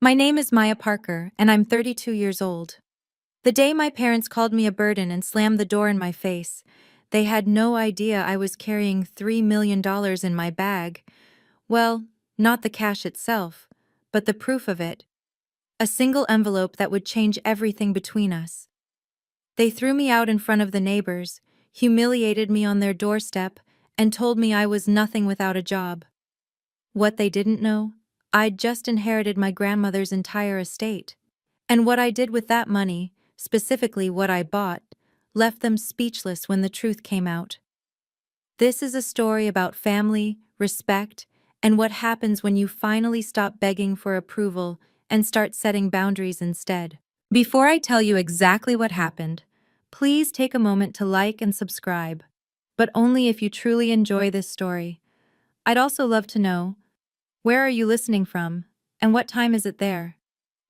My name is Maya Parker, and I'm 32 years old. The day my parents called me a burden and slammed the door in my face, they had no idea I was carrying $3 million in my bag. Well, not the cash itself, but the proof of it. A single envelope that would change everything between us. They threw me out in front of the neighbors, humiliated me on their doorstep, and told me I was nothing without a job. What they didn't know? I'd just inherited my grandmother's entire estate. And what I did with that money, specifically what I bought, left them speechless when the truth came out. This is a story about family, respect, and what happens when you finally stop begging for approval and start setting boundaries instead. Before I tell you exactly what happened, please take a moment to like and subscribe, but only if you truly enjoy this story. I'd also love to know, where are you listening from, and what time is it there?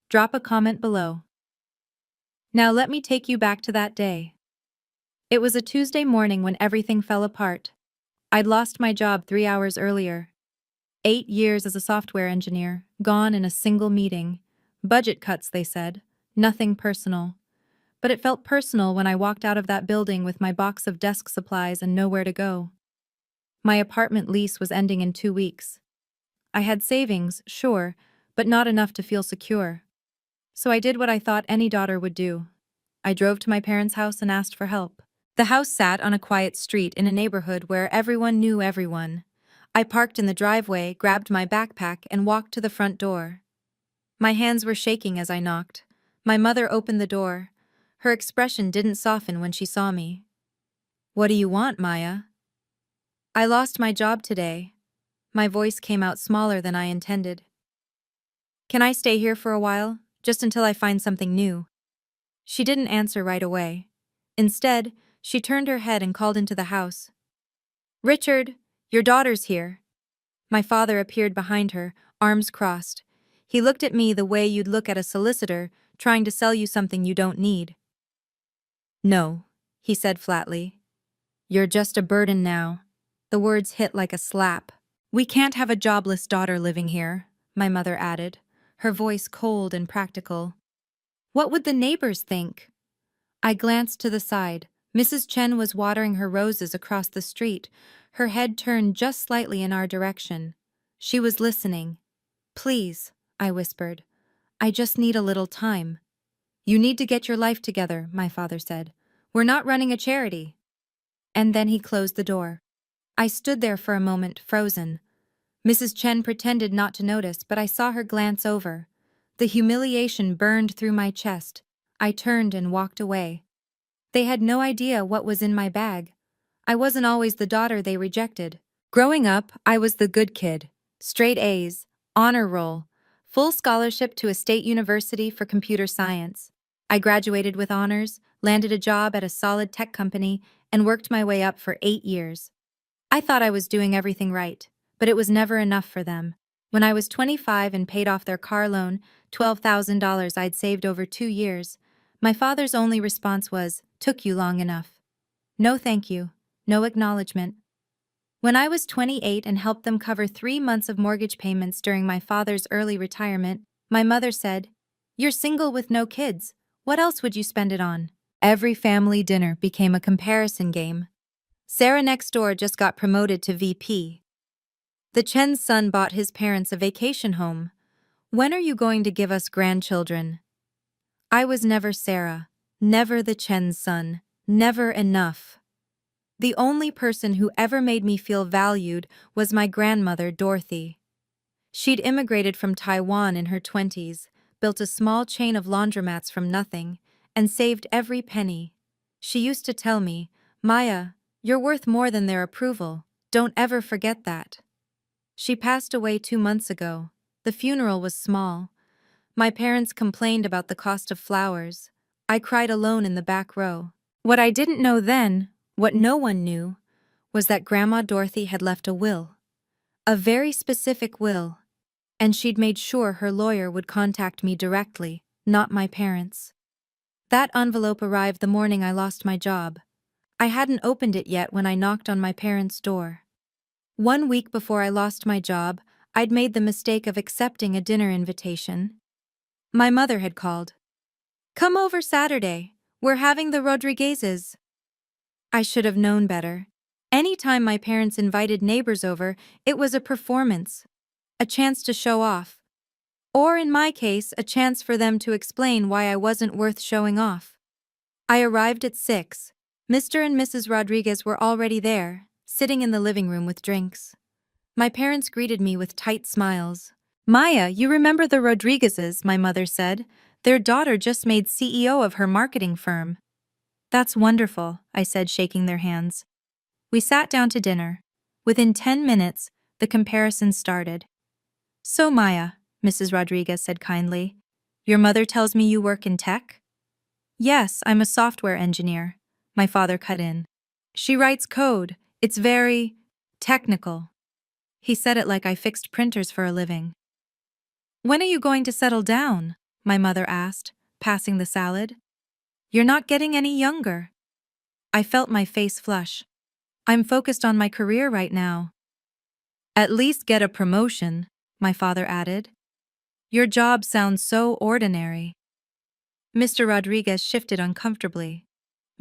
Drop a comment below. Now let me take you back to that day. It was a Tuesday morning when everything fell apart. I'd lost my job 3 hours earlier. 8 years as a software engineer, gone in a single meeting. Budget cuts, they said. Nothing personal. But it felt personal when I walked out of that building with my box of desk supplies and nowhere to go. My apartment lease was ending in 2 weeks. I had savings, sure, but not enough to feel secure. So I did what I thought any daughter would do. I drove to my parents' house and asked for help. The house sat on a quiet street in a neighborhood where everyone knew everyone. I parked in the driveway, grabbed my backpack, and walked to the front door. My hands were shaking as I knocked. My mother opened the door. Her expression didn't soften when she saw me. "What do you want, Maya?" "I lost my job today." My voice came out smaller than I intended. "Can I stay here for a while, just until I find something new?" She didn't answer right away. Instead, she turned her head and called into the house. "Richard, your daughter's here." My father appeared behind her, arms crossed. He looked at me the way you'd look at a solicitor trying to sell you something you don't need. "No," he said flatly. "You're just a burden now." The words hit like a slap. "We can't have a jobless daughter living here," my mother added, her voice cold and practical. "What would the neighbors think?" I glanced to the side. Mrs. Chen was watering her roses across the street, her head turned just slightly in our direction. She was listening. "Please," I whispered. "I just need a little time." "You need to get your life together," my father said. "We're not running a charity." And then he closed the door. I stood there for a moment, frozen. Mrs. Chen pretended not to notice, but I saw her glance over. The humiliation burned through my chest. I turned and walked away. They had no idea what was in my bag. I wasn't always the daughter they rejected. Growing up, I was the good kid. Straight A's, honor roll, full scholarship to a state university for computer science. I graduated with honors, landed a job at a solid tech company, and worked my way up for 8 years. I thought I was doing everything right, but it was never enough for them. When I was 25 and paid off their car loan, $12,000 I'd saved over 2 years, my father's only response was, "Took you long enough." No thank you, no acknowledgement. When I was 28 and helped them cover 3 months of mortgage payments during my father's early retirement, my mother said, "You're single with no kids. What else would you spend it on?" Every family dinner became a comparison game. Sarah next door just got promoted to VP. The Chen's son bought his parents a vacation home. "When are you going to give us grandchildren?" I was never Sarah, never the Chen's son, never enough. The only person who ever made me feel valued was my grandmother, Dorothy. She'd immigrated from Taiwan in her 20s, built a small chain of laundromats from nothing, and saved every penny. She used to tell me, "Maya, you're worth more than their approval. Don't ever forget that." She passed away 2 months ago. The funeral was small. My parents complained about the cost of flowers. I cried alone in the back row. What I didn't know then, what no one knew, was that Grandma Dorothy had left a will. A very specific will. And she'd made sure her lawyer would contact me directly, not my parents. That envelope arrived the morning I lost my job. I hadn't opened it yet when I knocked on my parents' door. 1 week before I lost my job, I'd made the mistake of accepting a dinner invitation. My mother had called. "Come over Saturday. We're having the Rodriguezes." I should have known better. Anytime my parents invited neighbors over, it was a performance, a chance to show off. Or in my case, a chance for them to explain why I wasn't worth showing off. I arrived at 6. Mr. and Mrs. Rodriguez were already there, sitting in the living room with drinks. My parents greeted me with tight smiles. "Maya, you remember the Rodriguezes," my mother said. "Their daughter just made CEO of her marketing firm." "That's wonderful," I said, shaking their hands. We sat down to dinner. Within 10 minutes, the comparison started. "So Maya," Mrs. Rodriguez said kindly, "your mother tells me you work in tech?" "Yes, I'm a software engineer," my father cut in. "She writes code. It's very technical." He said it like I fixed printers for a living. "When are you going to settle down?" my mother asked, passing the salad. "You're not getting any younger." I felt my face flush. "I'm focused on my career right now." "At least get a promotion," my father added. "Your job sounds so ordinary." Mr. Rodriguez shifted uncomfortably.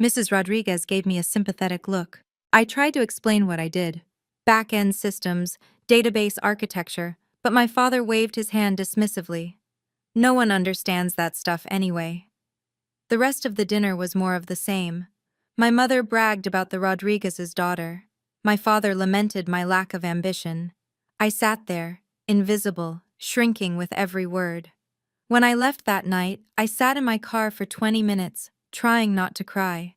Mrs. Rodriguez gave me a sympathetic look. I tried to explain what I did. Back-end systems, database architecture, but my father waved his hand dismissively. "No one understands that stuff anyway." The rest of the dinner was more of the same. My mother bragged about the Rodriguez's daughter. My father lamented my lack of ambition. I sat there, invisible, shrinking with every word. When I left that night, I sat in my car for 20 minutes, trying not to cry.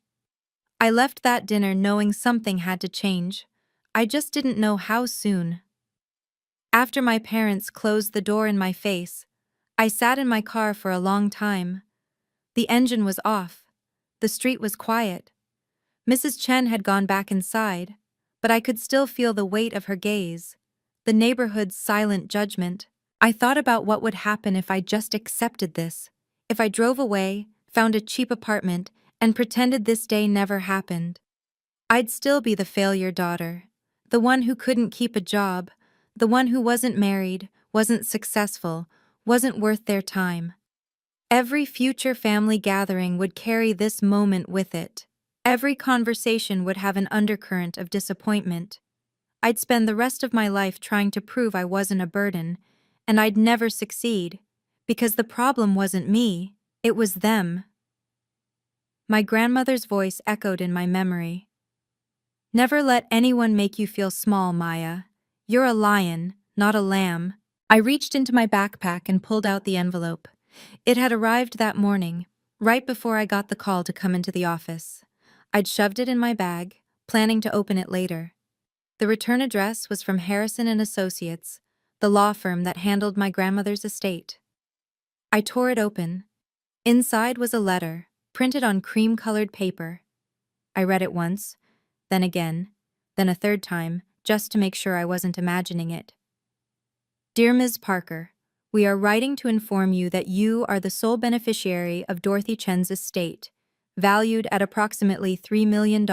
I left that dinner knowing something had to change. I just didn't know how soon. After my parents closed the door in my face, I sat in my car for a long time. The engine was off. The street was quiet. Mrs. Chen had gone back inside, but I could still feel the weight of her gaze, the neighborhood's silent judgment. I thought about what would happen if I just accepted this, if I drove away, found a cheap apartment, and pretended this day never happened. I'd still be the failure daughter, the one who couldn't keep a job, the one who wasn't married, wasn't successful, wasn't worth their time. Every future family gathering would carry this moment with it. Every conversation would have an undercurrent of disappointment. I'd spend the rest of my life trying to prove I wasn't a burden, and I'd never succeed, because the problem wasn't me, it was them. My grandmother's voice echoed in my memory. "Never let anyone make you feel small, Maya. You're a lion, not a lamb." I reached into my backpack and pulled out the envelope. It had arrived that morning, right before I got the call to come into the office. I'd shoved it in my bag, planning to open it later. The return address was from Harrison and Associates, the law firm that handled my grandmother's estate. I tore it open. Inside was a letter, printed on cream-colored paper. I read it once, then again, then a third time, just to make sure I wasn't imagining it. "Dear Ms. Parker, we are writing to inform you that you are the sole beneficiary of Dorothy Chen's estate, valued at approximately $3 million.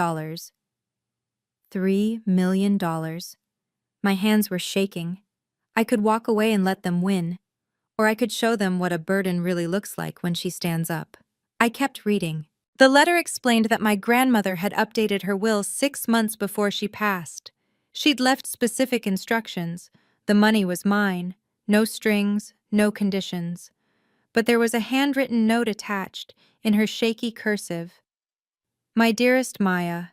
$3 million. My hands were shaking. I could walk away and let them win, or I could show them what a burden really looks like when she stands up. I kept reading. The letter explained that my grandmother had updated her will 6 months before she passed. She'd left specific instructions. The money was mine. No strings, no conditions. But there was a handwritten note attached, in her shaky cursive. "My dearest Maya,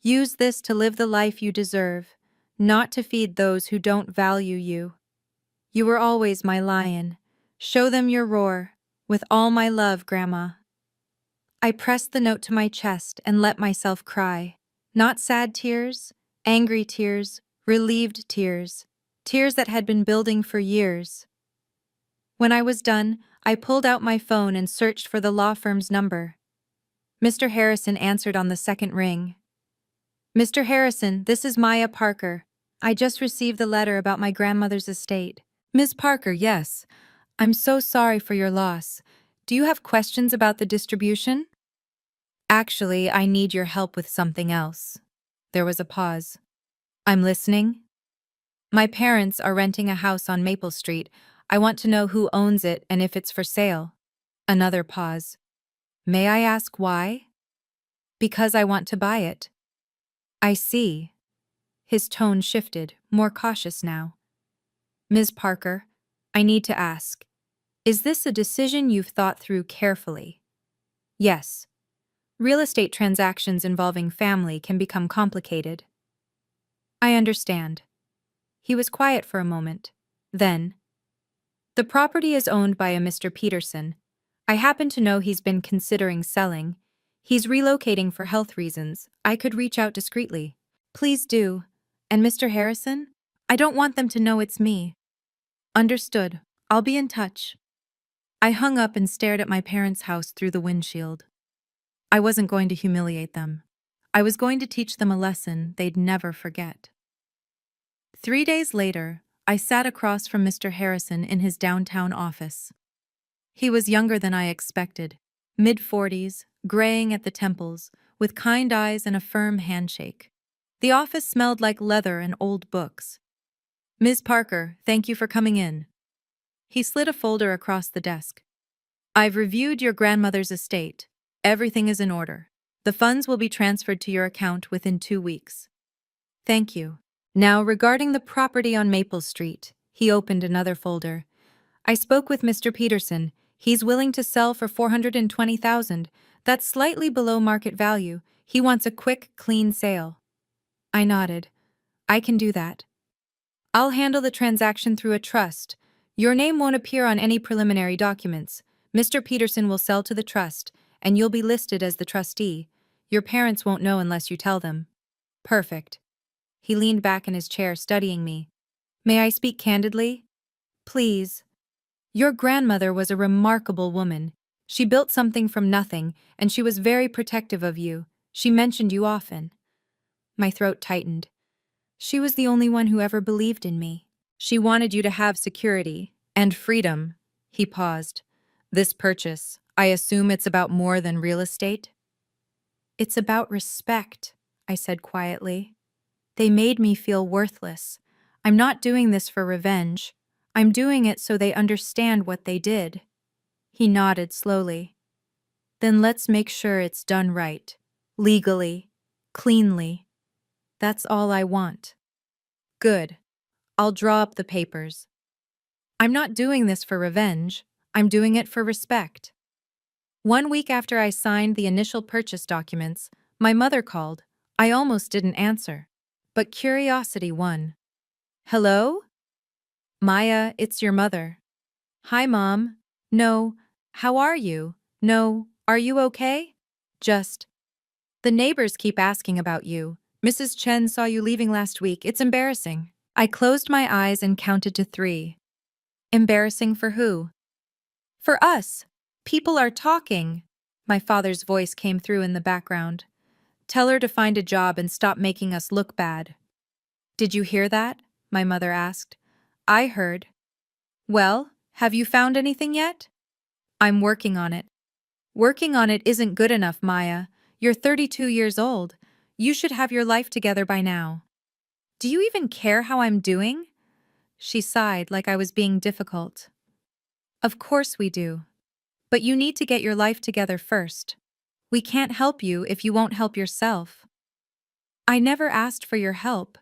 use this to live the life you deserve, not to feed those who don't value you. You were always my lion. Show them your roar. With all my love, Grandma." I pressed the note to my chest and let myself cry. Not sad tears, angry tears, relieved tears. Tears that had been building for years. When I was done, I pulled out my phone and searched for the law firm's number. Mr. Harrison answered on the second ring. "Mr. Harrison, this is Maya Parker. I just received the letter about my grandmother's estate." "Ms. Parker, yes. I'm so sorry for your loss. Do you have questions about the distribution?" "Actually, I need your help with something else." There was a pause. "I'm listening." "My parents are renting a house on Maple Street. I want to know who owns it and if it's for sale. Another pause. May I ask why? Because I want to buy it. I see. His tone shifted, more cautious now. Ms. Parker, I need to ask, is this a decision you've thought through carefully? Yes. Real estate transactions involving family can become complicated. I understand. He was quiet for a moment. Then, the property is owned by a Mr. Peterson. I happen to know he's been considering selling. He's relocating for health reasons. I could reach out discreetly. Please do. And Mr. Harrison? I don't want them to know it's me. Understood. I'll be in touch. I hung up and stared at my parents' house through the windshield. I wasn't going to humiliate them. I was going to teach them a lesson they'd never forget. 3 days later, I sat across from Mr. Harrison in his downtown office. He was younger than I expected, mid-40s, graying at the temples, with kind eyes and a firm handshake. The office smelled like leather and old books. Ms. Parker, thank you for coming in. He slid a folder across the desk. I've reviewed your grandmother's estate. Everything is in order. The funds will be transferred to your account within 2 weeks. Thank you. Now, regarding the property on Maple Street, he opened another folder. I spoke with Mr. Peterson. He's willing to sell for $420,000. That's slightly below market value. He wants a quick, clean sale. I nodded. I can do that. I'll handle the transaction through a trust. Your name won't appear on any preliminary documents. Mr. Peterson will sell to the trust, and you'll be listed as the trustee. Your parents won't know unless you tell them. Perfect. He leaned back in his chair, studying me. May I speak candidly? Please. Your grandmother was a remarkable woman. She built something from nothing, and she was very protective of you. She mentioned you often. My throat tightened. She was the only one who ever believed in me. She wanted you to have security and freedom. He paused. This purchase, I assume it's about more than real estate? It's about respect, I said quietly. They made me feel worthless. I'm not doing this for revenge. I'm doing it so they understand what they did. He nodded slowly. Then let's make sure it's done right. Legally. Cleanly. That's all I want. Good. I'll draw up the papers. I'm not doing this for revenge. I'm doing it for respect. 1 week after I signed the initial purchase documents, my mother called. I almost didn't answer. But curiosity won. Hello? Maya, it's your mother. Hi, Mom. No. How are you? No. Are you okay? Just. The neighbors keep asking about you. Mrs. Chen saw you leaving last week. It's embarrassing. I closed my eyes and counted to 3. Embarrassing for who? For us. People are talking. My father's voice came through in the background. Tell her to find a job and stop making us look bad. Did you hear that? My mother asked. I heard. Well, have you found anything yet? I'm working on it. Working on it isn't good enough, Maya. You're 32 years old. You should have your life together by now. Do you even care how I'm doing? She sighed like I was being difficult. Of course we do. But you need to get your life together first. We can't help you if you won't help yourself. I never asked for your help.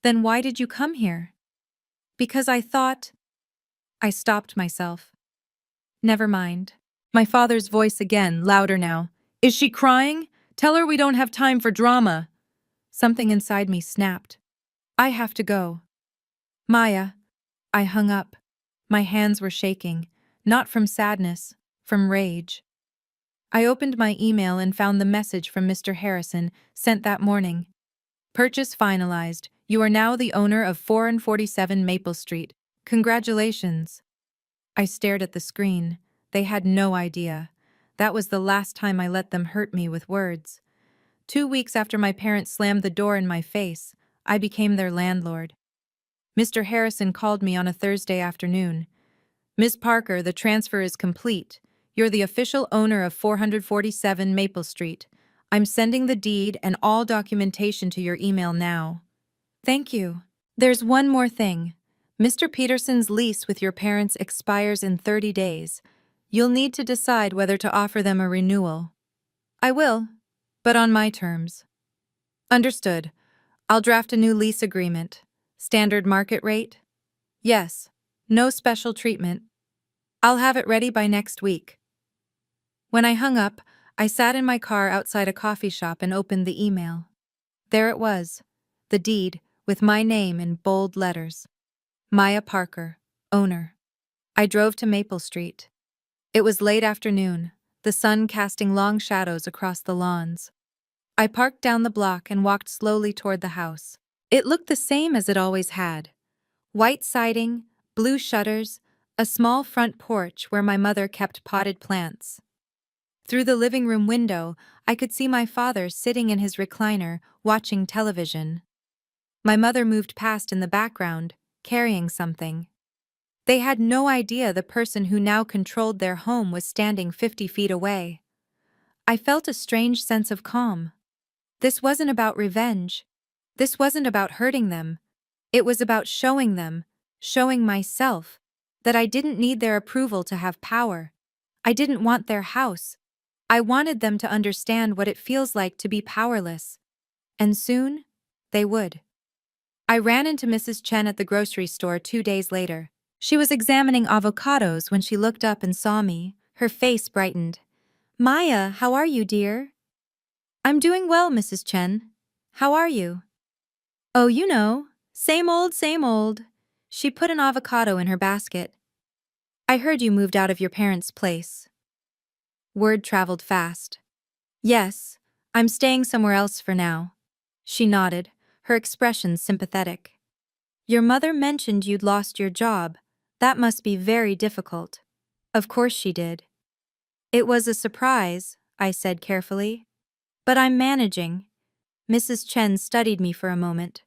Then why did you come here? Because I thought... I stopped myself. Never mind. My father's voice again, louder now. Is she crying? Tell her we don't have time for drama. Something inside me snapped. I have to go. Maya. I hung up. My hands were shaking, not from sadness, from rage. I opened my email and found the message from Mr. Harrison, sent that morning. Purchase finalized. You are now the owner of 447 Maple Street. Congratulations. I stared at the screen. They had no idea. That was the last time I let them hurt me with words. 2 weeks after my parents slammed the door in my face, I became their landlord. Mr. Harrison called me on a Thursday afternoon. Miss Parker, the transfer is complete. You're the official owner of 447 Maple Street. I'm sending the deed and all documentation to your email now. Thank you. There's one more thing. Mr. Peterson's lease with your parents expires in 30 days. You'll need to decide whether to offer them a renewal. I will, but on my terms. Understood. I'll draft a new lease agreement. Standard market rate? Yes. No special treatment. I'll have it ready by next week. When I hung up, I sat in my car outside a coffee shop and opened the email. There it was, the deed, with my name in bold letters. Maya Parker, owner. I drove to Maple Street. It was late afternoon, the sun casting long shadows across the lawns. I parked down the block and walked slowly toward the house. It looked the same as it always had. White siding, blue shutters, a small front porch where my mother kept potted plants. Through the living room window, I could see my father sitting in his recliner, watching television. My mother moved past in the background, carrying something. They had no idea the person who now controlled their home was standing 50 feet away. I felt a strange sense of calm. This wasn't about revenge. This wasn't about hurting them. It was about showing them, showing myself, that I didn't need their approval to have power. I didn't want their house. I wanted them to understand what it feels like to be powerless. And soon, they would. I ran into Mrs. Chen at the grocery store 2 days later. She was examining avocados when she looked up and saw me. Her face brightened. "Maya, how are you, dear?" "I'm doing well, Mrs. Chen. How are you?" "Oh, you know, same old, same old." She put an avocado in her basket. "I heard you moved out of your parents' place." Word traveled fast. "Yes, I'm staying somewhere else for now." She nodded, her expression sympathetic. "Your mother mentioned you'd lost your job. That must be very difficult." Of course she did. "It was a surprise," I said carefully. "But I'm managing." Mrs. Chen studied me for a moment.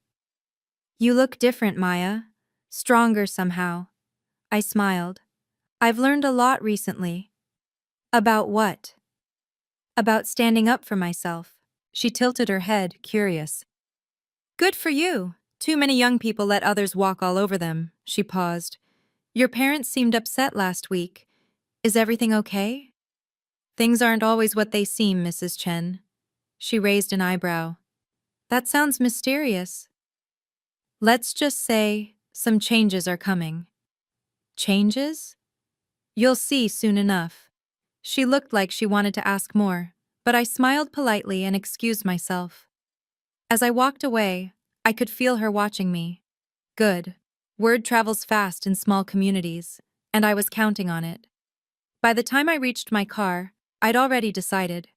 "You look different, Maya. Stronger somehow." I smiled. "I've learned a lot recently." "About what?" "About standing up for myself." She tilted her head, curious. "Good for you. Too many young people let others walk all over them." She paused. "Your parents seemed upset last week. Is everything okay?" "Things aren't always what they seem, Mrs. Chen." She raised an eyebrow. "That sounds mysterious." "Let's just say, some changes are coming." "Changes?" "You'll see soon enough." She looked like she wanted to ask more, but I smiled politely and excused myself. As I walked away, I could feel her watching me. Good. Word travels fast in small communities, and I was counting on it. By the time I reached my car, I'd already decided.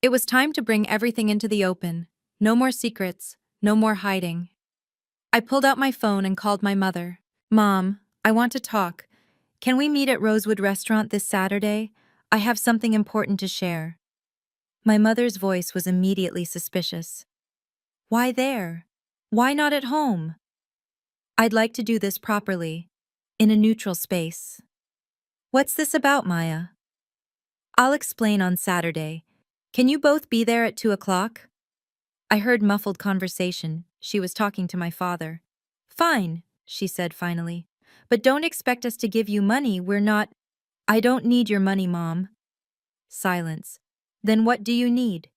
It was time to bring everything into the open. No more secrets, no more hiding. I pulled out my phone and called my mother. "Mom, I want to talk. Can we meet at Rosewood Restaurant this Saturday? I have something important to share." My mother's voice was immediately suspicious. "Why there? Why not at home?" "I'd like to do this properly, in a neutral space." "What's this about, Maya?" "I'll explain on Saturday. Can you both be there at 2 o'clock? I heard muffled conversation. She was talking to my father. "Fine," she said finally. "But don't expect us to give you money, we're not—" "I don't need your money, Mom." Silence. "Then what do you need?"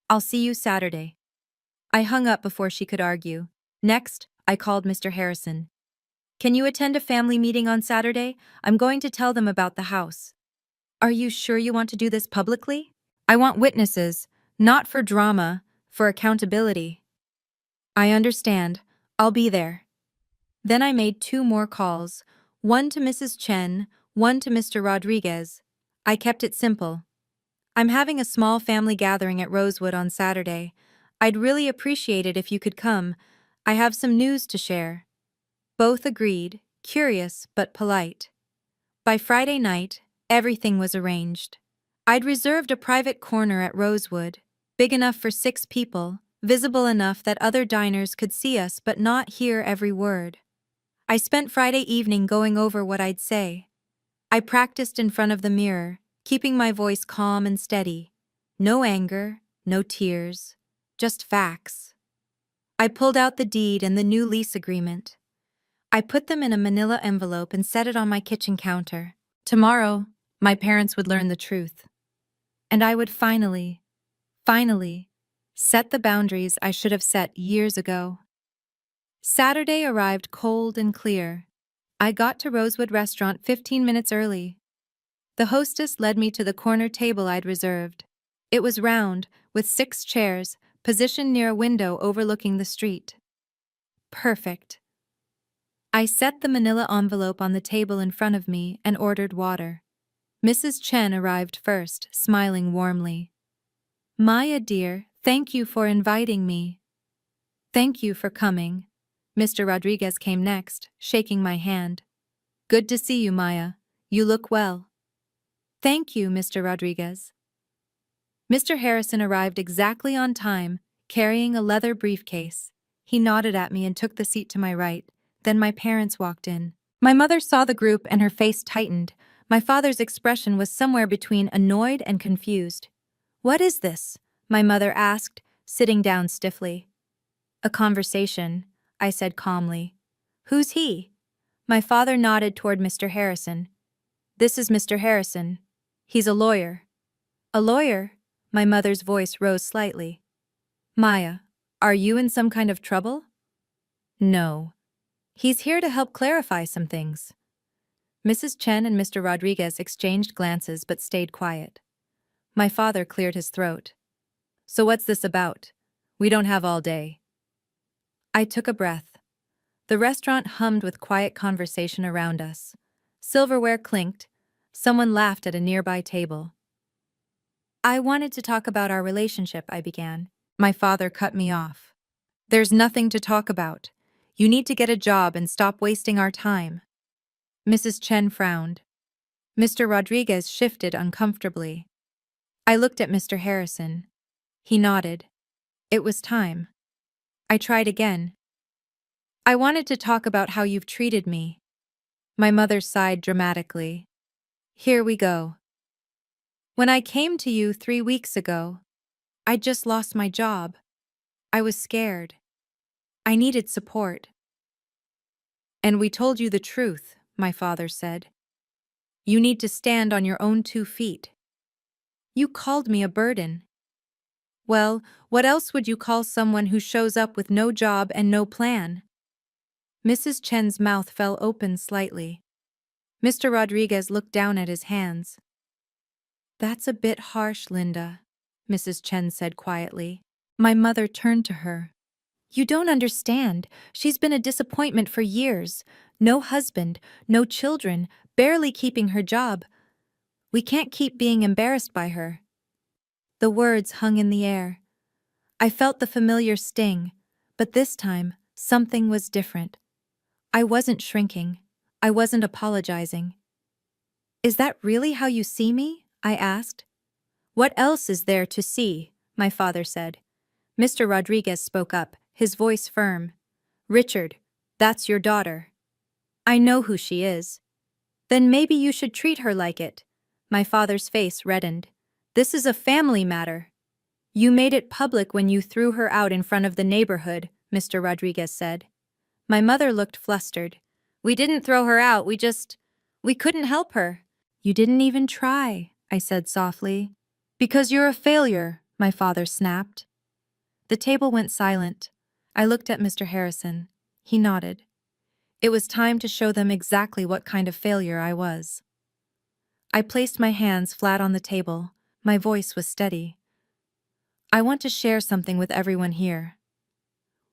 "I'll see you Saturday." I hung up before she could argue. Next, I called Mr. Harrison. "Can you attend a family meeting on Saturday? I'm going to tell them about the house." "Are you sure you want to do this publicly?" "I want witnesses, not for drama, for accountability." "I understand. I'll be there." Then I made 2 more calls, one to Mrs. Chen, one to Mr. Rodriguez. I kept it simple. "I'm having a small family gathering at Rosewood on Saturday. I'd really appreciate it if you could come. I have some news to share." Both agreed, curious but polite. By Friday night, everything was arranged. I'd reserved a private corner at Rosewood, big enough for 6 people, visible enough that other diners could see us but not hear every word. I spent Friday evening going over what I'd say. I practiced in front of the mirror, keeping my voice calm and steady. No anger, no tears, just facts. I pulled out the deed and the new lease agreement. I put them in a manila envelope and set it on my kitchen counter. Tomorrow, my parents would learn the truth. And I would finally, set the boundaries I should have set years ago. Saturday arrived cold and clear. I got to Rosewood Restaurant 15 minutes early. The hostess led me to the corner table I'd reserved. It was round, with 6 chairs, positioned near a window overlooking the street. Perfect. I set the manila envelope on the table in front of me and ordered water. Mrs. Chen arrived first, smiling warmly. Maya dear, thank you for inviting me. Thank you for coming. Mr. Rodriguez came next, shaking my hand. Good to see you, Maya. You look well. Thank you, Mr. Rodriguez. Mr. Harrison arrived exactly on time, carrying a leather briefcase. He nodded at me and took the seat to my right. Then my parents walked in. My mother saw the group and her face tightened. My father's expression was somewhere between annoyed and confused. What is this? My mother asked, sitting down stiffly. A conversation, I said calmly. Who's he? My father nodded toward Mr. Harrison. This is Mr. Harrison. He's a lawyer. A lawyer? My mother's voice rose slightly. Maya, are you in some kind of trouble? No. He's here to help clarify some things. Mrs. Chen and Mr. Rodriguez exchanged glances but stayed quiet. My father cleared his throat. So what's this about? We don't have all day. I took a breath. The restaurant hummed with quiet conversation around us. Silverware clinked. Someone laughed at a nearby table. I wanted to talk about our relationship, I began. My father cut me off. There's nothing to talk about. You need to get a job and stop wasting our time. Mrs. Chen frowned. Mr. Rodriguez shifted uncomfortably. I looked at Mr. Harrison. He nodded. It was time. I tried again. I wanted to talk about how you've treated me. My mother sighed dramatically. Here we go. When I came to you 3 weeks ago, I'd just lost my job. I was scared. I needed support. And we told you the truth, my father said. You need to stand on your own 2 feet. You called me a burden. Well, what else would you call someone who shows up with no job and no plan? Mrs. Chen's mouth fell open slightly. Mr. Rodriguez looked down at his hands. That's a bit harsh, Linda, Mrs. Chen said quietly. My mother turned to her. You don't understand. She's been a disappointment for years. No husband, no children, barely keeping her job. We can't keep being embarrassed by her. The words hung in the air. I felt the familiar sting, but this time, something was different. I wasn't shrinking. I wasn't apologizing. Is that really how you see me? I asked. What else is there to see? My father said. Mr. Rodriguez spoke up, his voice firm. Richard, that's your daughter. I know who she is. Then maybe you should treat her like it. My father's face reddened. This is a family matter. You made it public when you threw her out in front of the neighborhood, Mr. Rodriguez said. My mother looked flustered. We didn't throw her out, we couldn't help her. You didn't even try, I said softly. Because you're a failure, my father snapped. The table went silent. I looked at Mr. Harrison. He nodded. It was time to show them exactly what kind of failure I was. I placed my hands flat on the table. My voice was steady. I want to share something with everyone here.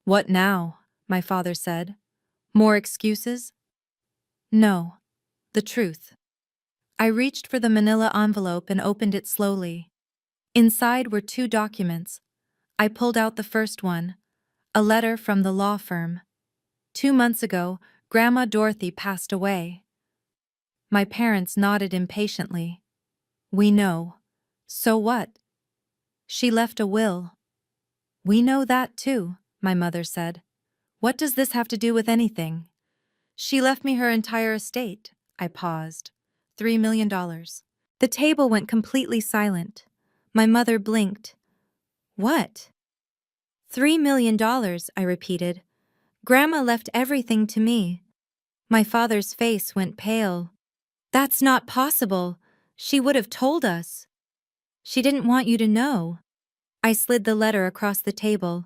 What now? My father said. More excuses? No. The truth. I reached for the manila envelope and opened it slowly. Inside were 2 documents. I pulled out the first one, a letter from the law firm. 2 months ago, Grandma Dorothy passed away. My parents nodded impatiently. We know. So what? She left a will. We know that too, my mother said. What does this have to do with anything? She left me her entire estate. I paused. $3 million. The table went completely silent. My mother blinked. What? $3 million, I repeated. Grandma left everything to me. My father's face went pale. That's not possible. She would have told us. She didn't want you to know. I slid the letter across the table.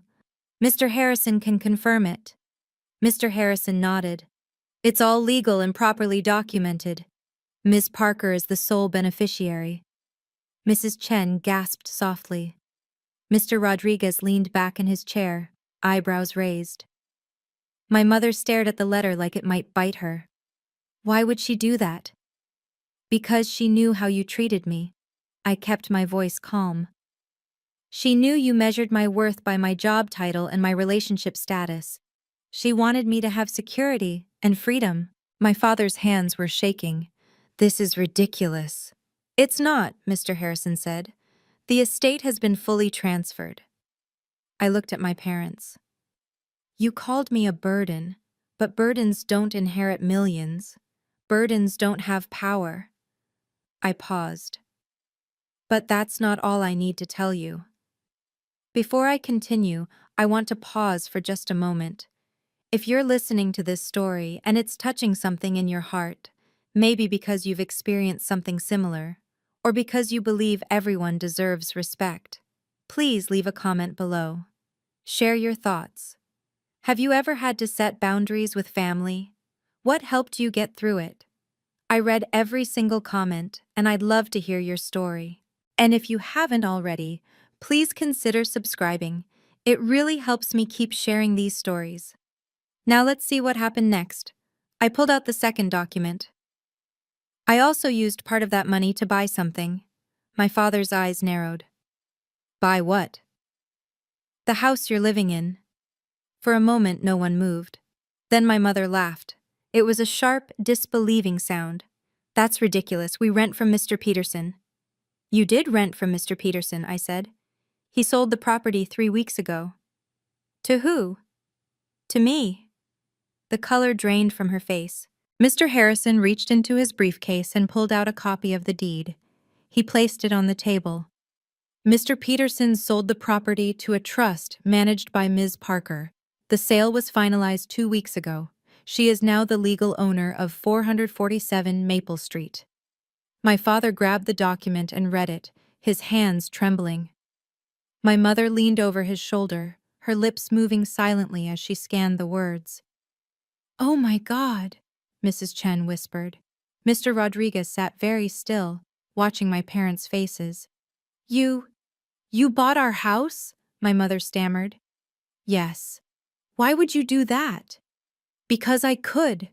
Mr. Harrison can confirm it. Mr. Harrison nodded. It's all legal and properly documented. Ms. Parker is the sole beneficiary. Mrs. Chen gasped softly. Mr. Rodriguez leaned back in his chair, eyebrows raised. My mother stared at the letter like it might bite her. Why would she do that? Because she knew how you treated me. I kept my voice calm. She knew you measured my worth by my job title and my relationship status. She wanted me to have security and freedom. My father's hands were shaking. This is ridiculous. It's not, Mr. Harrison said. The estate has been fully transferred. I looked at my parents. You called me a burden, but burdens don't inherit millions. Burdens don't have power. I paused. But that's not all I need to tell you. Before I continue, I want to pause for just a moment. If you're listening to this story and it's touching something in your heart, maybe because you've experienced something similar, or because you believe everyone deserves respect, please leave a comment below. Share your thoughts. Have you ever had to set boundaries with family? What helped you get through it? I read every single comment, and I'd love to hear your story. And if you haven't already, please consider subscribing. It really helps me keep sharing these stories. Now let's see what happened next. I pulled out the second document. I also used part of that money to buy something. My father's eyes narrowed. Buy what? The house you're living in. For a moment, no one moved. Then my mother laughed. It was a sharp, disbelieving sound. That's ridiculous. We rent from Mr. Peterson. You did rent from Mr. Peterson, I said. He sold the property 3 weeks ago. To who? To me. The color drained from her face. Mr. Harrison reached into his briefcase and pulled out a copy of the deed. He placed it on the table. Mr. Peterson sold the property to a trust managed by Ms. Parker. The sale was finalized 2 weeks ago. She is now the legal owner of 447 Maple Street. My father grabbed the document and read it, his hands trembling. My mother leaned over his shoulder, her lips moving silently as she scanned the words. Oh my God, Mrs. Chen whispered. Mr. Rodriguez sat very still, watching my parents' faces. You bought our house? My mother stammered. Yes. Why would you do that? Because I could.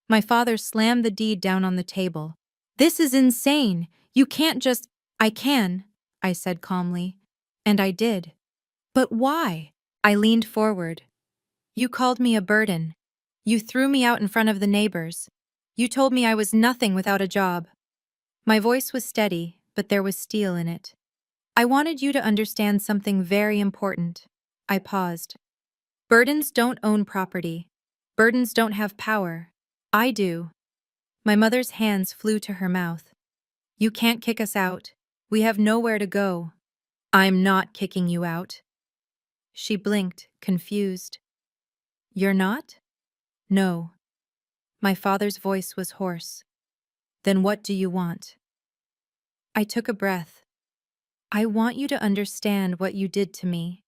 My father slammed the deed down on the table. This is insane. You can't just— I can, I said calmly. And I did. But why? I leaned forward. You called me a burden. You threw me out in front of the neighbors. You told me I was nothing without a job. My voice was steady, but there was steel in it. I wanted you to understand something very important. I paused. Burdens don't own property. Burdens don't have power. I do. My mother's hands flew to her mouth. You can't kick us out. We have nowhere to go. I'm not kicking you out. She blinked, confused. You're not? No. My father's voice was hoarse. Then what do you want? I took a breath. I want you to understand what you did to me.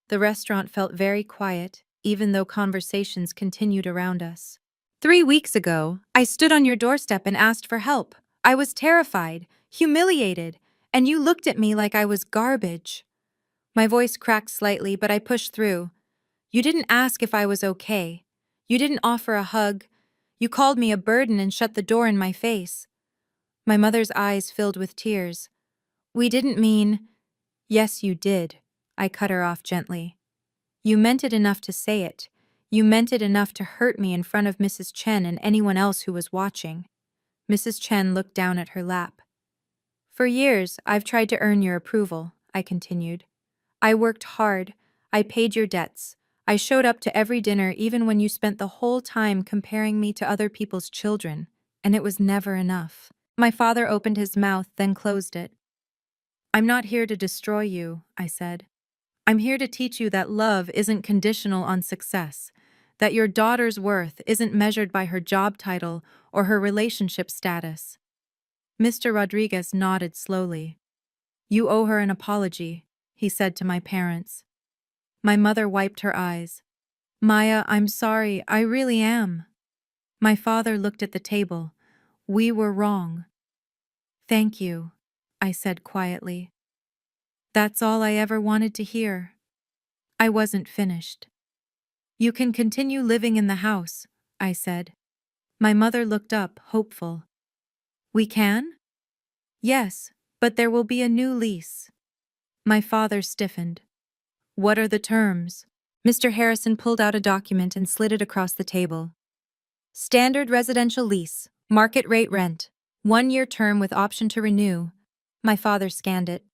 The restaurant felt very quiet, even though conversations continued around us. 3 weeks ago, I stood on your doorstep and asked for help. I was terrified, humiliated, and you looked at me like I was garbage. My voice cracked slightly, but I pushed through. You didn't ask if I was okay. You didn't offer a hug. You called me a burden and shut the door in my face. My mother's eyes filled with tears. We didn't mean— Yes, you did. I cut her off gently. You meant it enough to say it. You meant it enough to hurt me in front of Mrs. Chen and anyone else who was watching. Mrs. Chen looked down at her lap. For years, I've tried to earn your approval, I continued. I worked hard. I paid your debts. I showed up to every dinner even when you spent the whole time comparing me to other people's children, and it was never enough. My father opened his mouth, then closed it. I'm not here to destroy you, I said. I'm here to teach you that love isn't conditional on success, that your daughter's worth isn't measured by her job title or her relationship status. Mr. Rodriguez nodded slowly. You owe her an apology, he said to my parents. My mother wiped her eyes. Maya, I'm sorry, I really am. My father looked at the table. We were wrong. Thank you, I said quietly. That's all I ever wanted to hear. I wasn't finished. You can continue living in the house, I said. My mother looked up, hopeful. We can? Yes, but there will be a new lease. My father stiffened. What are the terms? Mr. Harrison pulled out a document and slid it across the table. Standard residential lease, market rate rent, 1-year term with option to renew. My father scanned it.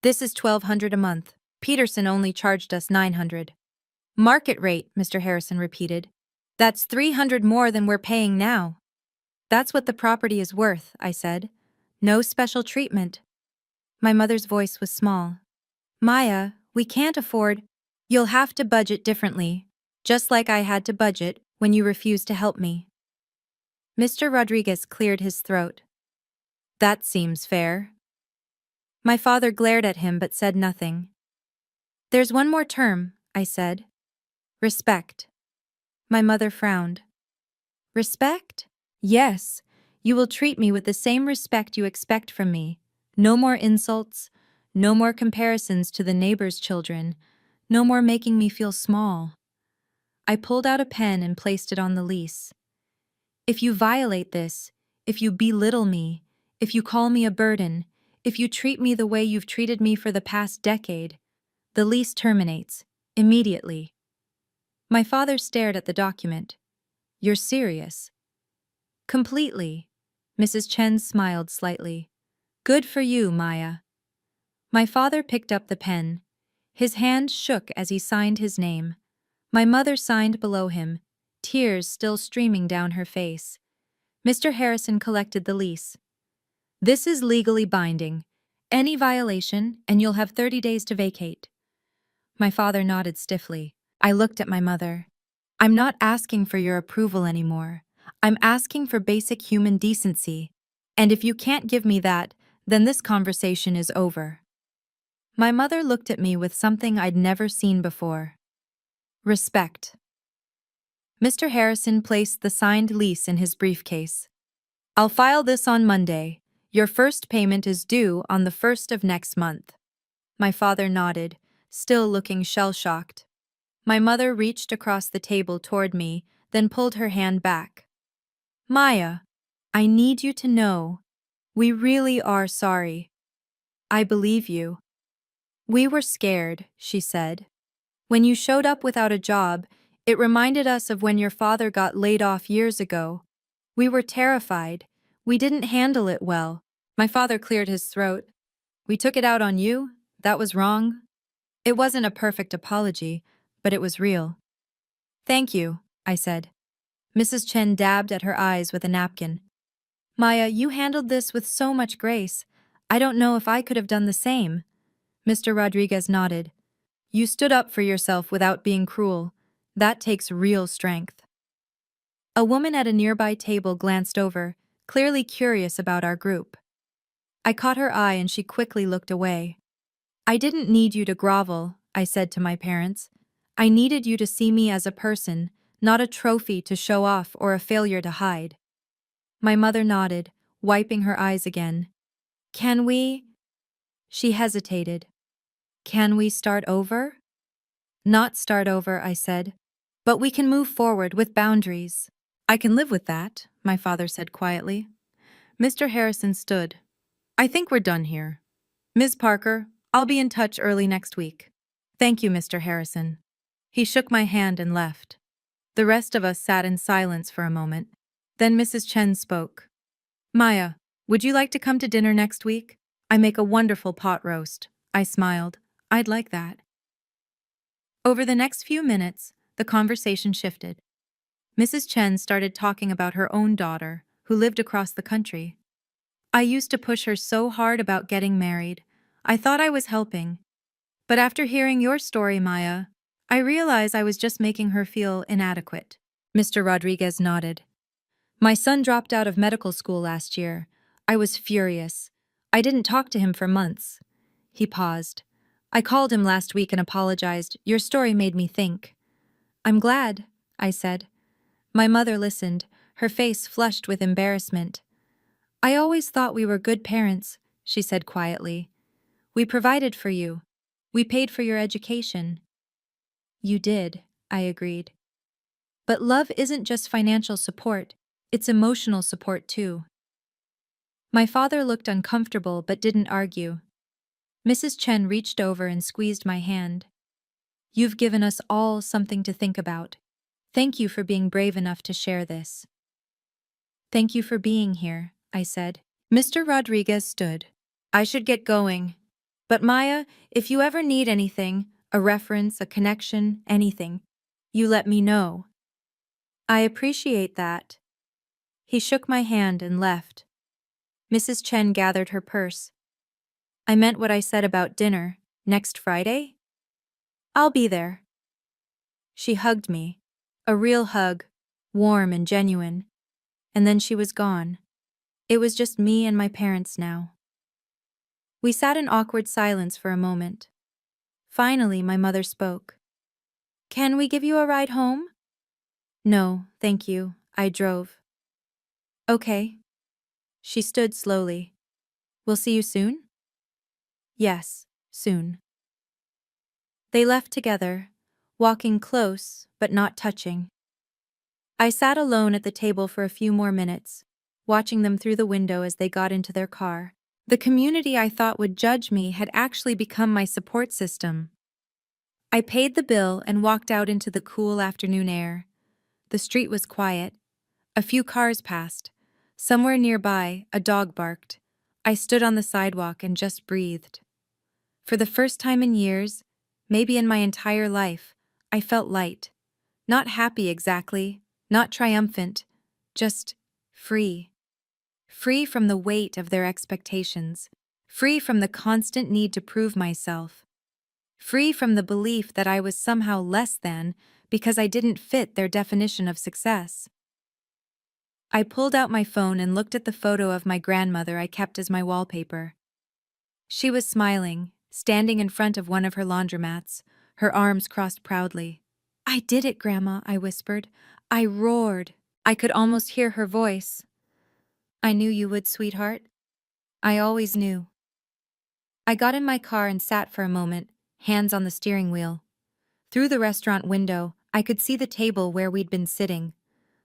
This is $1,200 a month. Peterson only charged us $900. Market rate, Mr. Harrison repeated. That's $300 more than we're paying now. That's what the property is worth, I said. No special treatment. My mother's voice was small. Maya, we can't afford. You'll have to budget differently, just like I had to budget when you refused to help me. Mr. Rodriguez cleared his throat. That seems fair. My father glared at him but said nothing. There's one more term, I said. Respect. My mother frowned. Respect? Yes, you will treat me with the same respect you expect from me. No more insults, no more comparisons to the neighbor's children, no more making me feel small. I pulled out a pen and placed it on the lease. If you violate this, if you belittle me, if you call me a burden, if you treat me the way you've treated me for the past decade, the lease terminates, immediately. My father stared at the document. You're serious? Completely. Mrs. Chen smiled slightly. Good for you, Maya. My father picked up the pen. His hand shook as he signed his name. My mother signed below him, tears still streaming down her face. Mr. Harrison collected the lease. This is legally binding. Any violation, and you'll have 30 days to vacate. My father nodded stiffly. I looked at my mother. I'm not asking for your approval anymore. I'm asking for basic human decency. And if you can't give me that, then this conversation is over. My mother looked at me with something I'd never seen before. Respect. Mr. Harrison placed the signed lease in his briefcase. I'll file this on Monday. Your first payment is due on the 1st of next month. My father nodded, still looking shell-shocked. My mother reached across the table toward me, then pulled her hand back. Maya, I need you to know, we really are sorry. I believe you. We were scared, she said. When you showed up without a job, it reminded us of when your father got laid off years ago. We were terrified. We didn't handle it well. My father cleared his throat. We took it out on you? That was wrong? It wasn't a perfect apology, but it was real. Thank you, I said. Mrs. Chen dabbed at her eyes with a napkin. Maya, you handled this with so much grace. I don't know if I could have done the same. Mr. Rodriguez nodded. You stood up for yourself without being cruel. That takes real strength. A woman at a nearby table glanced over, clearly curious about our group. I caught her eye and she quickly looked away. I didn't need you to grovel, I said to my parents. I needed you to see me as a person, not a trophy to show off or a failure to hide. My mother nodded, wiping her eyes again. Can we? She hesitated. Can we start over? Not start over, I said. But we can move forward with boundaries. I can live with that, my father said quietly. Mr. Harrison stood. I think we're done here. Ms. Parker, I'll be in touch early next week. Thank you, Mr. Harrison. He shook my hand and left. The rest of us sat in silence for a moment. Then Mrs. Chen spoke. Maya, would you like to come to dinner next week? I make a wonderful pot roast. I smiled. I'd like that. Over the next few minutes, the conversation shifted. Mrs. Chen started talking about her own daughter, who lived across the country. I used to push her so hard about getting married. I thought I was helping. But after hearing your story, Maya, I realize I was just making her feel inadequate. Mr. Rodriguez nodded. My son dropped out of medical school last year. I was furious. I didn't talk to him for months. He paused. I called him last week and apologized. Your story made me think. I'm glad, I said. My mother listened, her face flushed with embarrassment. I always thought we were good parents, she said quietly. We provided for you. We paid for your education. You did, I agreed. But love isn't just financial support, it's emotional support too. My father looked uncomfortable but didn't argue. Mrs. Chen reached over and squeezed my hand. You've given us all something to think about. Thank you for being brave enough to share this. Thank you for being here, I said. Mr. Rodriguez stood. I should get going. But Maya, if you ever need anything, a reference, a connection, anything, you let me know. I appreciate that. He shook my hand and left. Mrs. Chen gathered her purse. I meant what I said about dinner, next Friday? I'll be there. She hugged me. A real hug, warm and genuine. And then she was gone. It was just me and my parents now. We sat in awkward silence for a moment. Finally, my mother spoke. Can we give you a ride home? No, thank you. I drove. Okay. She stood slowly. We'll see you soon? Yes, soon. They left together, walking close but not touching. I sat alone at the table for a few more minutes, watching them through the window as they got into their car. The community I thought would judge me had actually become my support system. I paid the bill and walked out into the cool afternoon air. The street was quiet. A few cars passed. Somewhere nearby, a dog barked. I stood on the sidewalk and just breathed. For the first time in years, maybe in my entire life, I felt light. Not happy exactly, not triumphant, just free. Free from the weight of their expectations. Free from the constant need to prove myself. Free from the belief that I was somehow less than because I didn't fit their definition of success. I pulled out my phone and looked at the photo of my grandmother I kept as my wallpaper. She was smiling, standing in front of one of her laundromats, her arms crossed proudly. I did it, Grandma, I whispered. I roared. I could almost hear her voice. I knew you would, sweetheart. I always knew. I got in my car and sat for a moment, hands on the steering wheel. Through the restaurant window, I could see the table where we'd been sitting.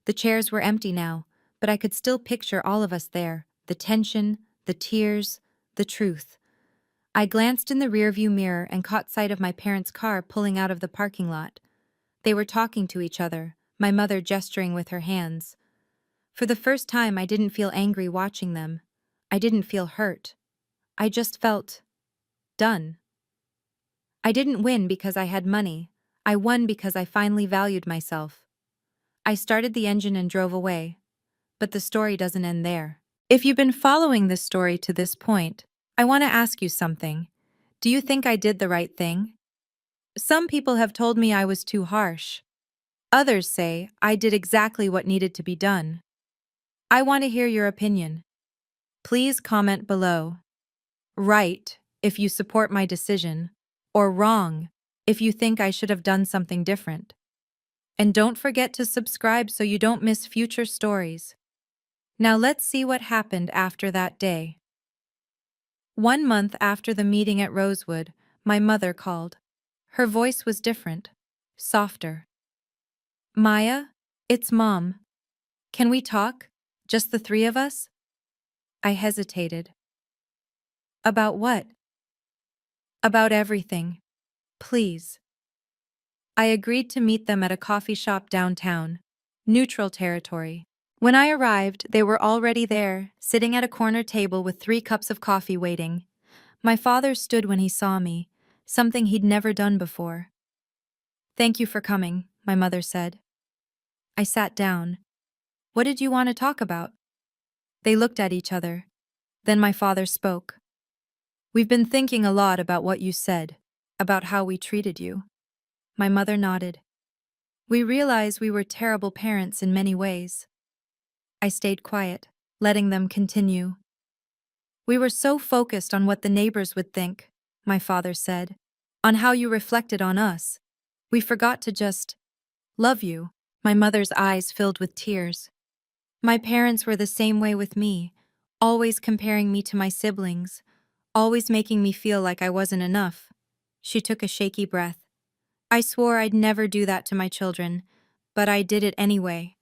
The chairs were empty now, but I could still picture all of us there, the tension, the tears, the truth. I glanced in the rearview mirror and caught sight of my parents' car pulling out of the parking lot. They were talking to each other, my mother gesturing with her hands. For the first time, I didn't feel angry watching them. I didn't feel hurt. I just felt done. I didn't win because I had money. I won because I finally valued myself. I started the engine and drove away. But the story doesn't end there. If you've been following this story to this point, I want to ask you something. Do you think I did the right thing? Some people have told me I was too harsh. Others say I did exactly what needed to be done. I want to hear your opinion. Please comment below. Right if you support my decision, or wrong if you think I should have done something different. And don't forget to subscribe so you don't miss future stories. Now let's see what happened after that day. 1 month after the meeting at Rosewood, my mother called. Her voice was different, softer. Maya, it's Mom. Can we talk? Just the three of us? I hesitated. About what? About everything. Please. I agreed to meet them at a coffee shop downtown, neutral territory. When I arrived, they were already there, sitting at a corner table with 3 cups of coffee waiting. My father stood when he saw me, something he'd never done before. Thank you for coming, my mother said. I sat down. What did you want to talk about? They looked at each other. Then my father spoke. We've been thinking a lot about what you said, about how we treated you. My mother nodded. We realized we were terrible parents in many ways. I stayed quiet, letting them continue. We were so focused on what the neighbors would think, my father said, on how you reflected on us. We forgot to just love you. My mother's eyes filled with tears. My parents were the same way with me, always comparing me to my siblings, always making me feel like I wasn't enough. She took a shaky breath. I swore I'd never do that to my children, but I did it anyway.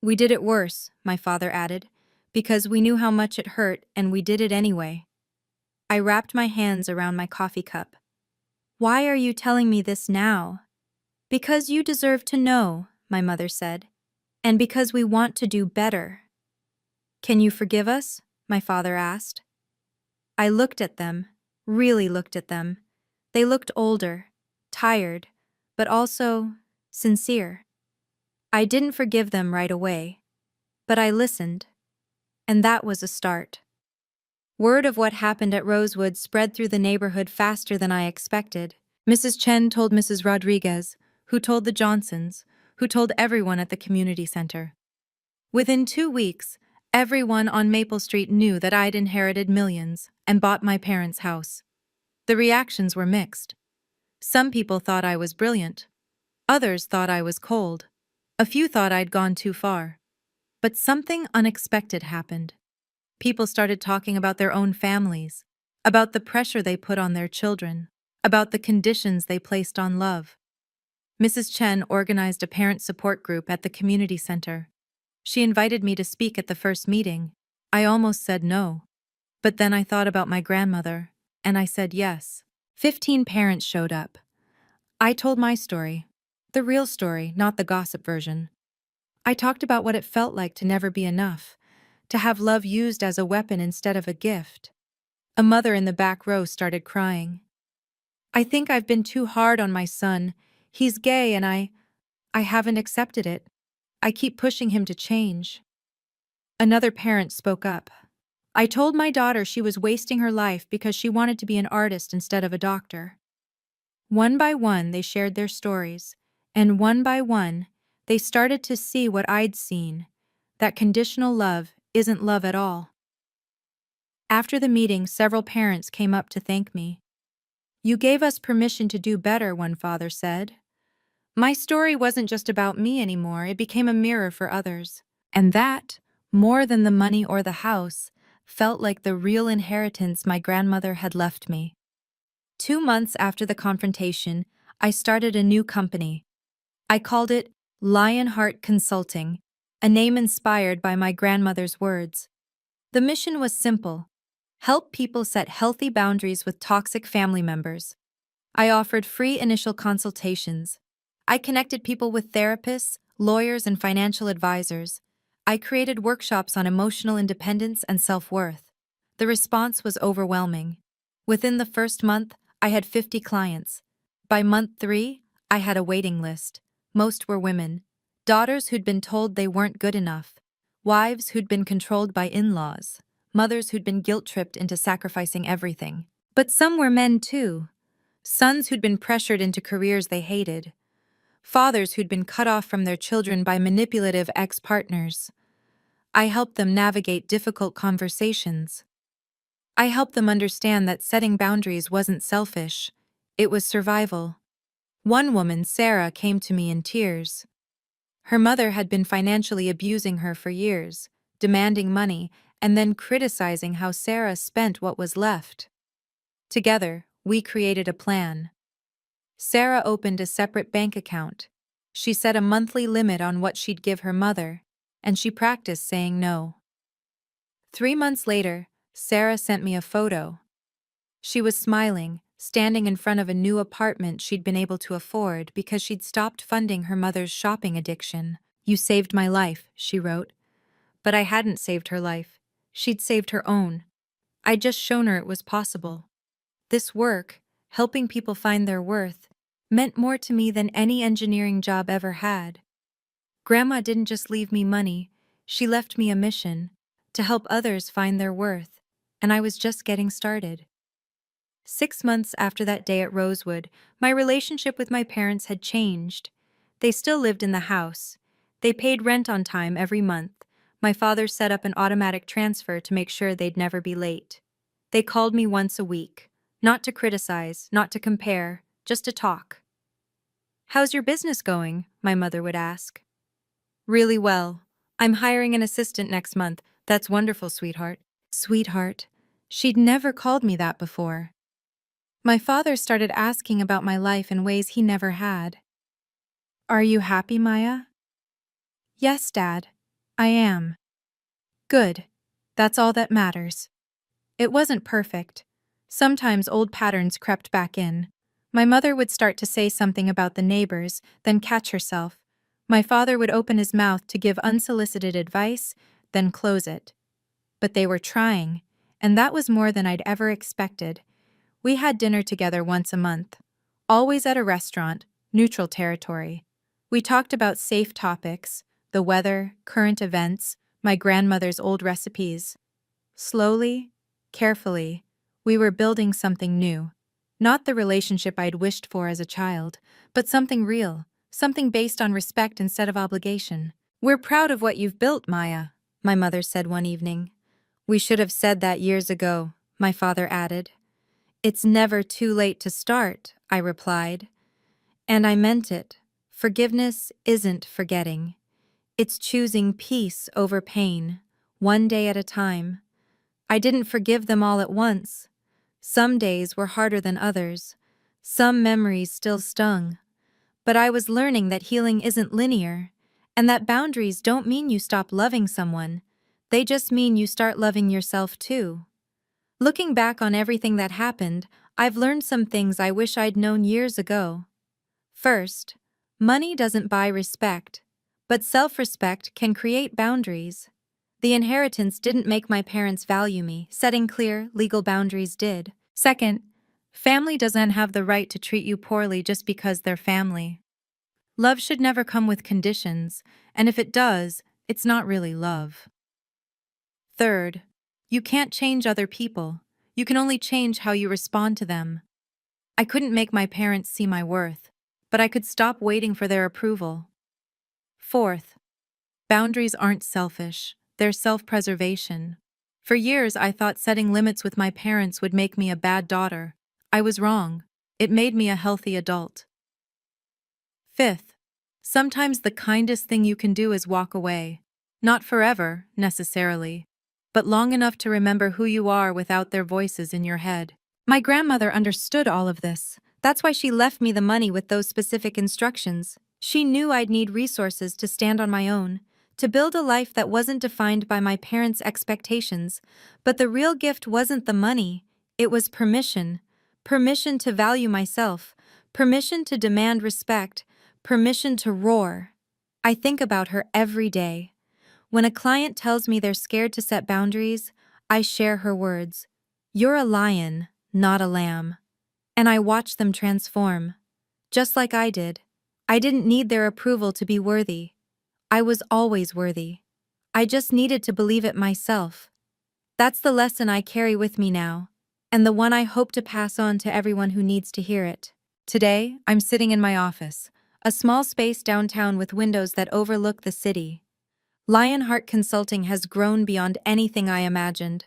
We did it worse, my father added, because we knew how much it hurt and we did it anyway. I wrapped my hands around my coffee cup. Why are you telling me this now? Because you deserve to know, my mother said, and because we want to do better. Can you forgive us? My father asked. I looked at them, really looked at them. They looked older, tired, but also sincere. I didn't forgive them right away, but I listened, and that was a start. Word of what happened at Rosewood spread through the neighborhood faster than I expected. Mrs. Chen told Mrs. Rodriguez, who told the Johnsons, who told everyone at the community center. Within 2 weeks, everyone on Maple Street knew that I'd inherited millions and bought my parents' house. The reactions were mixed. Some people thought I was brilliant. Others thought I was cold. A few thought I'd gone too far. But something unexpected happened. People started talking about their own families, about the pressure they put on their children, about the conditions they placed on love. Mrs. Chen organized a parent support group at the community center. She invited me to speak at the first meeting. I almost said no. But then I thought about my grandmother, and I said yes. 15 parents showed up. I told my story. The real story, not the gossip version. I talked about what it felt like to never be enough, to have love used as a weapon instead of a gift. A mother in the back row started crying. I think I've been too hard on my son. He's gay and I haven't accepted it. I keep pushing him to change. Another parent spoke up. I told my daughter she was wasting her life because she wanted to be an artist instead of a doctor. One by one, they shared their stories, and one by one, they started to see what I'd seen, that conditional love isn't love at all. After the meeting, several parents came up to thank me. You gave us permission to do better, one father said. My story wasn't just about me anymore, it became a mirror for others. And that, more than the money or the house, felt like the real inheritance my grandmother had left me. 2 months after the confrontation, I started a new company. I called it Lionheart Consulting, a name inspired by my grandmother's words. The mission was simple: help people set healthy boundaries with toxic family members. I offered free initial consultations. I connected people with therapists, lawyers, and financial advisors. I created workshops on emotional independence and self-worth. The response was overwhelming. Within the first month, I had 50 clients. By month 3, I had a waiting list. Most were women. Daughters who'd been told they weren't good enough. Wives who'd been controlled by in-laws. Mothers who'd been guilt-tripped into sacrificing everything. But some were men too. Sons who'd been pressured into careers they hated. Fathers who'd been cut off from their children by manipulative ex-partners. I helped them navigate difficult conversations. I helped them understand that setting boundaries wasn't selfish. It was survival. One woman, Sarah, came to me in tears. Her mother had been financially abusing her for years, demanding money, and then criticizing how Sarah spent what was left. Together, we created a plan. Sarah opened a separate bank account. She set a monthly limit on what she'd give her mother, and she practiced saying no. 3 months later, Sarah sent me a photo. She was smiling, standing in front of a new apartment she'd been able to afford because she'd stopped funding her mother's shopping addiction. You saved my life, she wrote. But I hadn't saved her life. She'd saved her own. I'd just shown her it was possible. This work, helping people find their worth, meant more to me than any engineering job ever had. Grandma didn't just leave me money, she left me a mission: to help others find their worth, and I was just getting started. 6 months after that day at Rosewood, my relationship with my parents had changed. They still lived in the house. They paid rent on time every month. My father set up an automatic transfer to make sure they'd never be late. They called me once a week. Not to criticize, not to compare, just to talk. "How's your business going?" my mother would ask. "Really well. I'm hiring an assistant next month." "That's wonderful, sweetheart." Sweetheart. She'd never called me that before. My father started asking about my life in ways he never had. "Are you happy, Maya?" "Yes, Dad. I am." "Good. That's all that matters." It wasn't perfect. Sometimes old patterns crept back in. My mother would start to say something about the neighbors, then catch herself. My father would open his mouth to give unsolicited advice, then close it. But they were trying, and that was more than I'd ever expected. We had dinner together once a month. Always at a restaurant, neutral territory. We talked about safe topics, the weather, current events, my grandmother's old recipes. Slowly, carefully, we were building something new. Not the relationship I'd wished for as a child, but something real, something based on respect instead of obligation. "We're proud of what you've built, Maya," my mother said one evening. "We should have said that years ago," my father added. "It's never too late to start," I replied. And I meant it. Forgiveness isn't forgetting. It's choosing peace over pain, one day at a time. I didn't forgive them all at once. Some days were harder than others. Some memories still stung. But I was learning that healing isn't linear, and that boundaries don't mean you stop loving someone. They just mean you start loving yourself too. Looking back on everything that happened, I've learned some things I wish I'd known years ago. First, money doesn't buy respect, but self-respect can create boundaries. The inheritance didn't make my parents value me. Setting clear, legal boundaries did. Second, family doesn't have the right to treat you poorly just because they're family. Love should never come with conditions, and if it does, it's not really love. Third, you can't change other people. You can only change how you respond to them. I couldn't make my parents see my worth, but I could stop waiting for their approval. Fourth, boundaries aren't selfish, they're self-preservation. For years, I thought setting limits with my parents would make me a bad daughter. I was wrong. It made me a healthy adult. Fifth, sometimes the kindest thing you can do is walk away. Not forever, necessarily, but long enough to remember who you are without their voices in your head. My grandmother understood all of this. That's why she left me the money with those specific instructions. She knew I'd need resources to stand on my own, to build a life that wasn't defined by my parents' expectations. But the real gift wasn't the money, it was permission. Permission to value myself, permission to demand respect, permission to roar. I think about her every day. When a client tells me they're scared to set boundaries, I share her words. "You're a lion, not a lamb." And I watch them transform. Just like I did. I didn't need their approval to be worthy. I was always worthy. I just needed to believe it myself. That's the lesson I carry with me now, and the one I hope to pass on to everyone who needs to hear it. Today, I'm sitting in my office, a small space downtown with windows that overlook the city. Lionheart Consulting has grown beyond anything I imagined.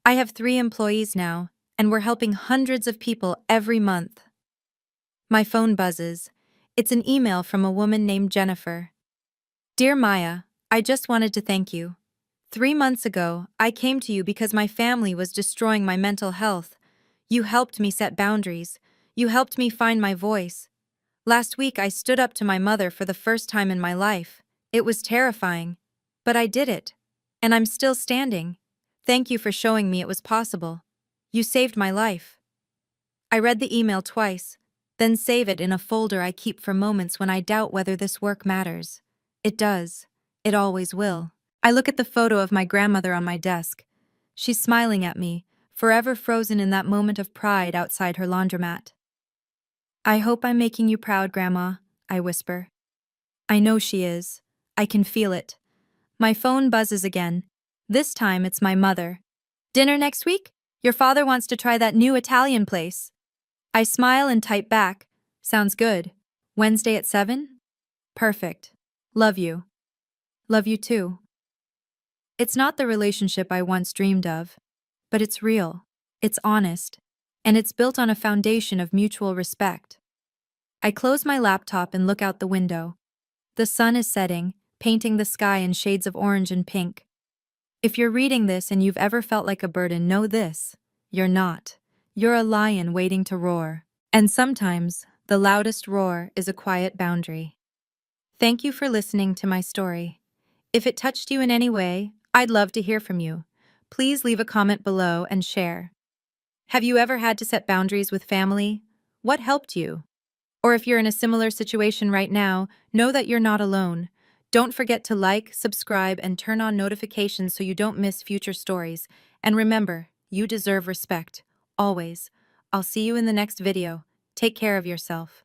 I have 3 employees now, and we're helping hundreds of people every month. My phone buzzes. It's an email from a woman named Jennifer. "Dear Maya, I just wanted to thank you. 3 months ago, I came to you because my family was destroying my mental health. You helped me set boundaries. You helped me find my voice. Last week, I stood up to my mother for the first time in my life. It was terrifying. But I did it. And I'm still standing. Thank you for showing me it was possible. You saved my life." I read the email twice, then save it in a folder I keep for moments when I doubt whether this work matters. It does. It always will. I look at the photo of my grandmother on my desk. She's smiling at me, forever frozen in that moment of pride outside her laundromat. "I hope I'm making you proud, Grandma," I whisper. I know she is. I can feel it. My phone buzzes again. This time it's my mother. "Dinner next week? Your father wants to try that new Italian place. I smile and type back. Sounds good. Wednesday at 7? Perfect. Love you. Love you too. It's not the relationship I once dreamed of, but it's real, it's honest, and it's built on a foundation of mutual respect. I close my laptop and look out the window. The sun is setting, painting the sky in shades of orange and pink. If you're reading this and you've ever felt like a burden, know this: you're not. You're a lion waiting to roar. And sometimes, the loudest roar is a quiet boundary. Thank you for listening to my story. If it touched you in any way, I'd love to hear from you. Please leave a comment below and share. Have you ever had to set boundaries with family? What helped you? Or if you're in a similar situation right now, know that you're not alone. Don't forget to like, subscribe, and turn on notifications so you don't miss future stories. And remember, you deserve respect. Always. I'll see you in the next video. Take care of yourself.